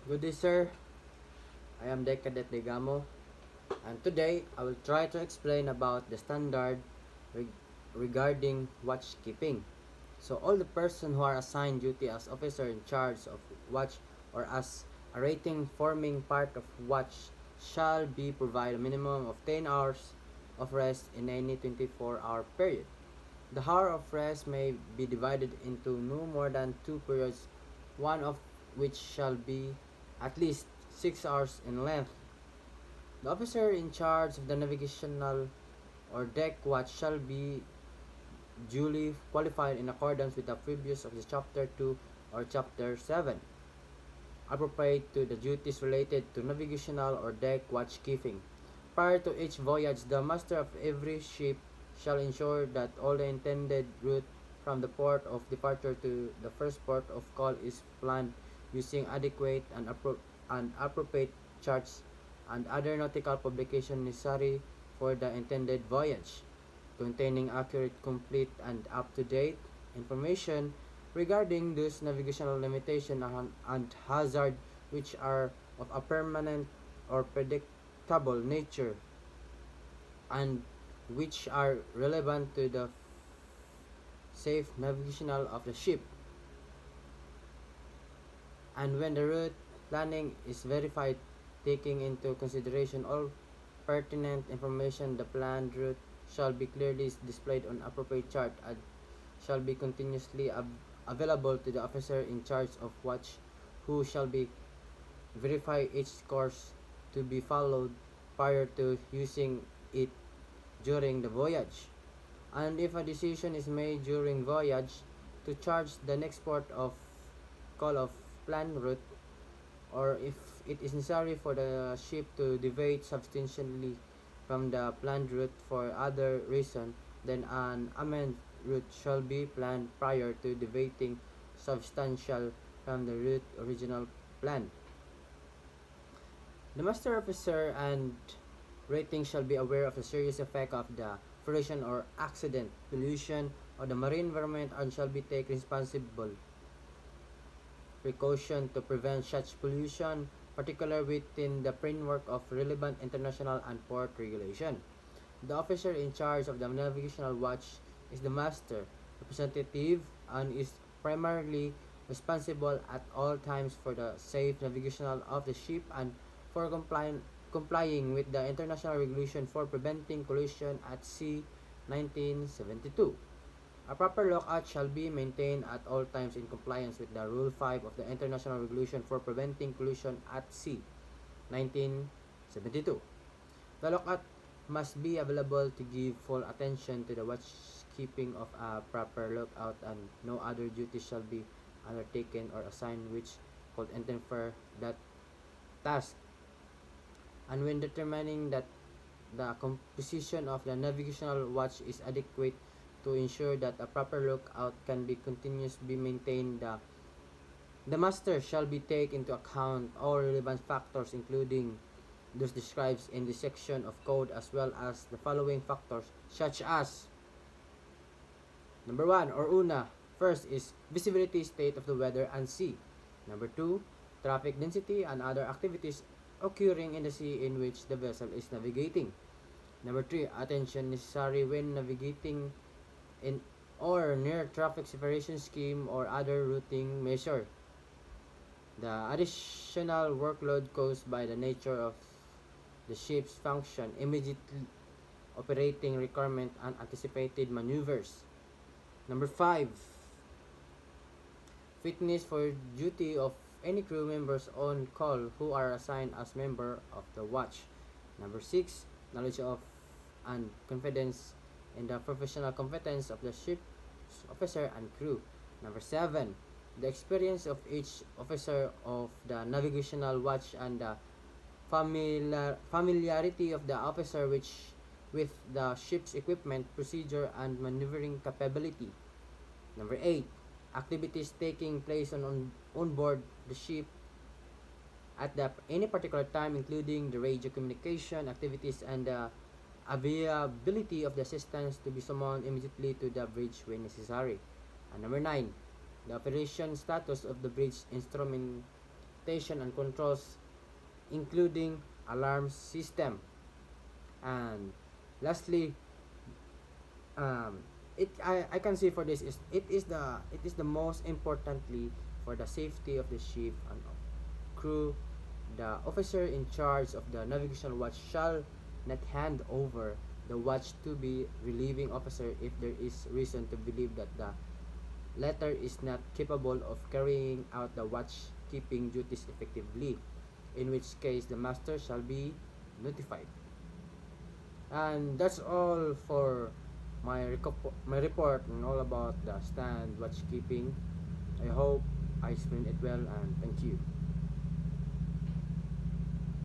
Good day, sir. I am Decadet Degamo, and today I will try to explain about the standard reg- regarding watchkeeping. So, all the person who are assigned duty as officer in charge of watch or as a rating forming part of watch shall be provided a minimum of 10 hours of rest in any 24-hour period. The hour of rest may be divided into no more than two periods, one of which shall be at least 6 hours in length. The officer in charge of the navigational or deck watch shall be duly qualified in accordance with the previous of the chapter 2 or chapter 7, appropriate to the duties related to navigational or deck watchkeeping. Prior to each voyage, the master of every ship shall ensure that all the intended route from the port of departure to the first port of call is planned using adequate and appropriate charts and other nautical publication necessary for the intended voyage, containing accurate, complete, and up-to-date information regarding those navigational limitations and hazard which are of a permanent or predictable nature and which are relevant to the safe navigation of the ship. And when the route planning is verified, taking into consideration all pertinent information, the planned route shall be clearly displayed on appropriate chart and shall be continuously available to the officer in charge of watch, who shall be verify each course to be followed prior to using it during the voyage. And if a decision is made during voyage to charge the next port of call of planned route, or if it is necessary for the ship to deviate substantially from the planned route for other reason, then an amended route shall be planned prior to deviating substantial from the route original planned. The master officer and rating shall be aware of the serious effect of the pollution or accident, pollution of the marine environment, and shall be take responsible precaution to prevent such pollution, particularly within the framework of relevant international and port regulation. The officer in charge of the navigational watch is the master representative and is primarily responsible at all times for the safe navigation of the ship and for complying with the international regulation for preventing collision at sea 1972. A proper lookout shall be maintained at all times in compliance with the Rule 5 of the International Regulation for Preventing Collision at Sea 1972. The lookout must be available to give full attention to the watchkeeping of a proper lookout, and no other duty shall be undertaken or assigned which could interfere that task. And when determining that the composition of the navigational watch is adequate to ensure that a proper lookout can be continuously maintained, the master shall be take into account all relevant factors including those described in the section of code, as well as the following factors such as number 1 or una, first is visibility, state of the weather and sea. Number 2, traffic density and other activities occurring in the sea in which the vessel is navigating. Number 3, attention necessary when navigating in or near traffic separation scheme or other routing measure. The additional workload caused by the nature of the ship's function, immediate operating requirement, and anticipated maneuvers. Number 5, fitness for duty of any crew members on call who are assigned as member of the watch. Number 6, knowledge of and confidence in the professional competence of the ship's officer and crew. Number 7, the experience of each officer of the navigational watch and the familiarity of the officer with the ship's equipment, procedure, and maneuvering capability. Number 8, activities taking place on board the ship at any particular time, including the radio communication activities and the availability of the assistance to be summoned immediately to the bridge when necessary. And number 9, the operation status of the bridge station and controls, including alarm system. And lastly, um, I can say for this is it is the most importantly for the safety of the ship and crew. The officer in charge of the navigation watch shall not hand over the watch to be relieving officer if there is reason to believe that the latter is not capable of carrying out the watch keeping duties effectively, in which case the master shall be notified. And that's all for my report and all about the stand watch keeping. I hope I explained it well, and thank you.